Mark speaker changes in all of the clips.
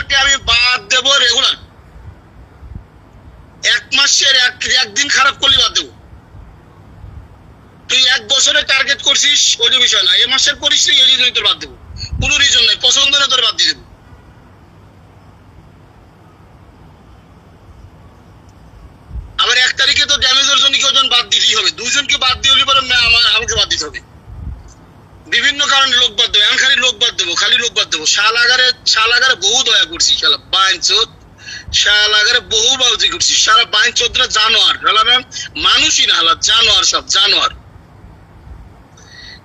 Speaker 1: তোদেরকে আমি বাদ দেবো রেগুলার। 1 মাসের একদিন খারাপ করলে বাদ দেবো। তুই 1 বছরে টার্গেট করছিস ওই বিষয় না, এই মাসের করিস এই জন্য তোর বাদ দেবো। কোনো রিজন নাই, পছন্দ না তোর বাদ দিয়ে দেবো। আবার 1 তারিখে তো ড্যামেজের জন্য কেউ বাদ দিতেই হবে, 2 জনকে বাদ দিয়ে হলে পরে আমাকে বাদ দিতে হবে। বিভিন্ন কারণে লোক বাদ দেবো, এখন খালি লোক বাদ দেবো, খালি লোক বাদ দেবো। শালাগারে বহু দয়া করছি, শালা বাইনচোদ, শালাগারে বহু বাউজি করছি। সারা বাইনচোদরা জানোয়ার, মানুষই না, হালা জানোয়ার, সব জানোয়ার।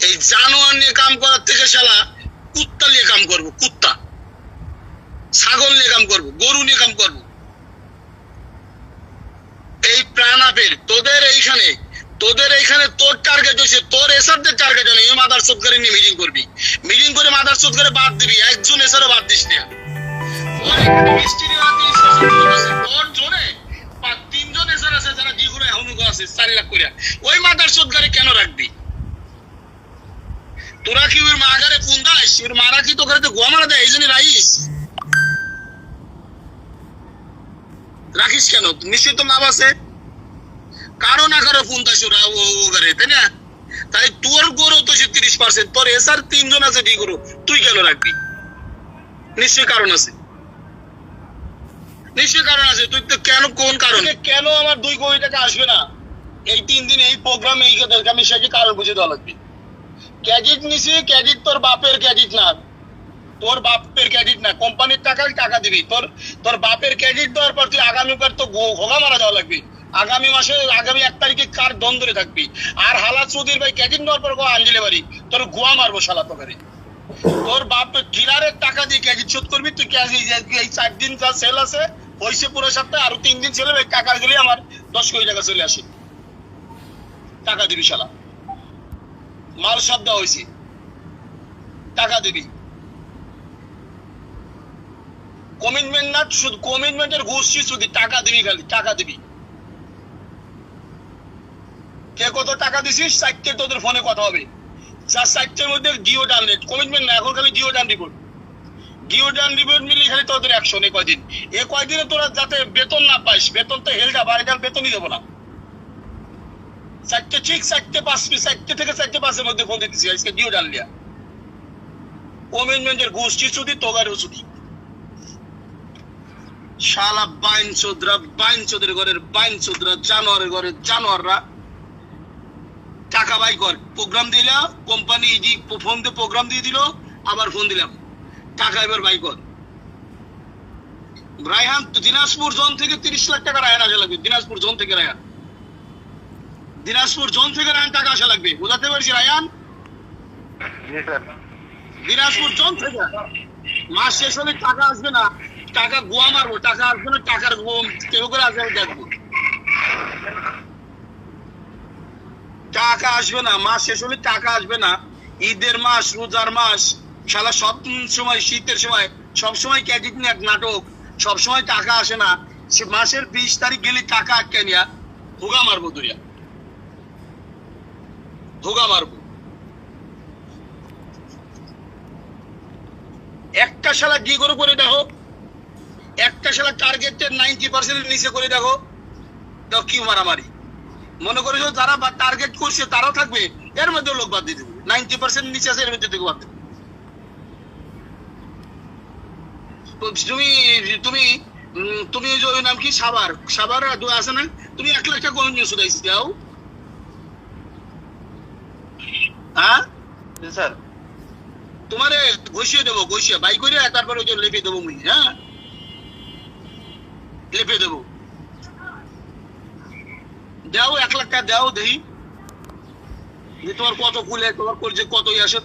Speaker 1: এই জানোয়ার নিয়ে কাম করার থেকে শালা কুত্তা নিয়ে কাম করবো, কুত্তা, ছাগল নিয়ে কাম করবো, গরু নিয়ে কাম করবো। এই প্রাণাপের তোদের এইখানে তোর টার্গেট হয়েছে, তোর এসারদের টার্গেট হলে এই মাদার চোদগারে নিয়ে মিটিং করবি, মিটিং করে মাদার চোদগারে বাদ দিবি, একজন এসারও বাদ দিস না। তোর জোরে 3 জন এসার আছে যারা যেগুলো হুনুক আছে 4 লাখ করে, ওই মাদার চোদগারে কেন রাখবি? তোরা কি ওর মাগারে ফোন দাস? ওর মারা কি তোকে গোয়া মারা দেয় এই জন্য রাখিস কেন? নিশ্চয়ই তো লাভ আছে, কারো না কারো ফোন দাস ওরা ও করে, তাই না? তাই তোর গরু তো 30%, তোর এসার 3 জন আছে কি গরু, তুই কেন রাখবি? নিশ্চয়ই কারণ আছে, নিশ্চয়ই কারণ আছে। তুই তো কেন, কোন কারণে কেন আমার 2 কোটি টাকা আসবে না এই 3 দিন এই প্রোগ্রামে? এই কথা আমি সেটা কারণ বুঝে দেওয়া লাগবে। ক্রেডিট নিছি, ক্রেডিট তোর বাপের ক্রেডিট না, তোর বাপের ক্রেডিট না, কোম্পানির টাকা দিবি। তোর বাপের ক্রেডিট দেওয়ার পর তুই আগামীবার তো ঘোগা মারা দেওয়া লাগবে। আগামী 1 তারিখে কার দ্বন্দ্বে থাকবি। আর হালা চৌধুরী ভাই ক্রেডিট নেওয়ার পর আঞ্জলে বাড়ি তোর গোয়া মারবো শালা তোকে। তোর বাপের ডিলারের টাকা দিয়ে ক্রেডিট শোধ করবি তুই। এই 4 দিন যা সেল আছে হয়েছে পুরো সপ্তাহে, আরো 3 দিন ছেলে টাকা গেলে আমার 10 কোটি টাকা চলে আসে, টাকা দিবি শালা। মাল সব দেওয়া হয়েছে, টাকা দিবি। কমিটমেন্ট না, শুধু কমিটমেন্টের গোষ্ঠী, শুধু টাকা দিবি, খালি টাকা দিবি। কে কত টাকা দিছিস 4টে তোদের ফোনে কথা হবে, যা 4টের মধ্যে জিও ডান রেট, কমিটমেন্ট না, এখন খালি জিও ডান রিপোর্ট। জিও ডান রিপোর্ট মিলি খালি তোদের অ্যাকশন। এই কয়দিনে তোরা যাতে বেতন না পাইস, বেতন তো হেলটা বাড়িটার বেতনই দেবো না। 4টে ঠিক 4টে 5 4টে থেকে 4টে 5-এর মধ্যে ফোন দিতেছি আজকে জিও ডান লিয়া। কমিটমেন্টের গোষ্ঠী শুধু তোগারও শুধু শালা বাইনচোদের ঘরের বাইনচোদরা, জানোয়ারের ঘরের জানোয়াররা। টাকা বাই কর, প্রোগ্রাম দিলা, কোম্পানি ফোন দিয়ে প্রোগ্রাম দিয়ে দিল, আবার ফোন দিলাম, টাকা এবার বাই কর। রায়হান দিনাজপুর জোন থেকে 30 লাখ টাকা রায়হান আসা লাগবে। দিনাজপুর জোন থেকে রায়হান টাকা আসা লাগবে, বুঝাতে পারছি রায়হান? দিনাজপুর জোন থেকে মাস শেষ হলে টাকা আসবে না, টাকা গোয়া মারবো, টাকা আসবে না, টাকার কেউ করে আসবে দেখবো। টাকা আসবে না, মাস শেষ হলে টাকা আসবে না। ঈদের মাস, রোজার মাস, শালা সব সময়, শীতের সময় সব সময় ক্রেডিট নিয়ে নাটক, সব সময় টাকা আসে না। সে মাসের 20 তারিখ গেলে টাকা আটকে নিয়া হোগা মারবো, দুরিয়া হোগা মারবো। একটা শালা কি করে দেখো, একটা শালা টার্গেটের 90% নিচে করে দেখো, কি মারামারি। মনে করেছো যারা টার্গেট করছে তারাও থাকবে, এর মধ্যে লোক বাদ দিয়ে দেবো। 90% নিচে আছে, এর মধ্যে থেকে বাদ দেবো। তুমি যে ওই নাম কি সাবার আছে না, তুমি 1 লাখ টাকা কোন নিয়ে শুধাইছি দাও? হ্যাঁ স্যার, তোমারে ঘষিয়ে দেবো, ঘষিয়ে বাই করে তারপরে ওই লেপে দেবো মুই। হ্যাঁ, লেপে দেবো। দাও 1 লাখ টাকা দাও, দেখি যে তোমার কত কুলে, তোমার কত আসে।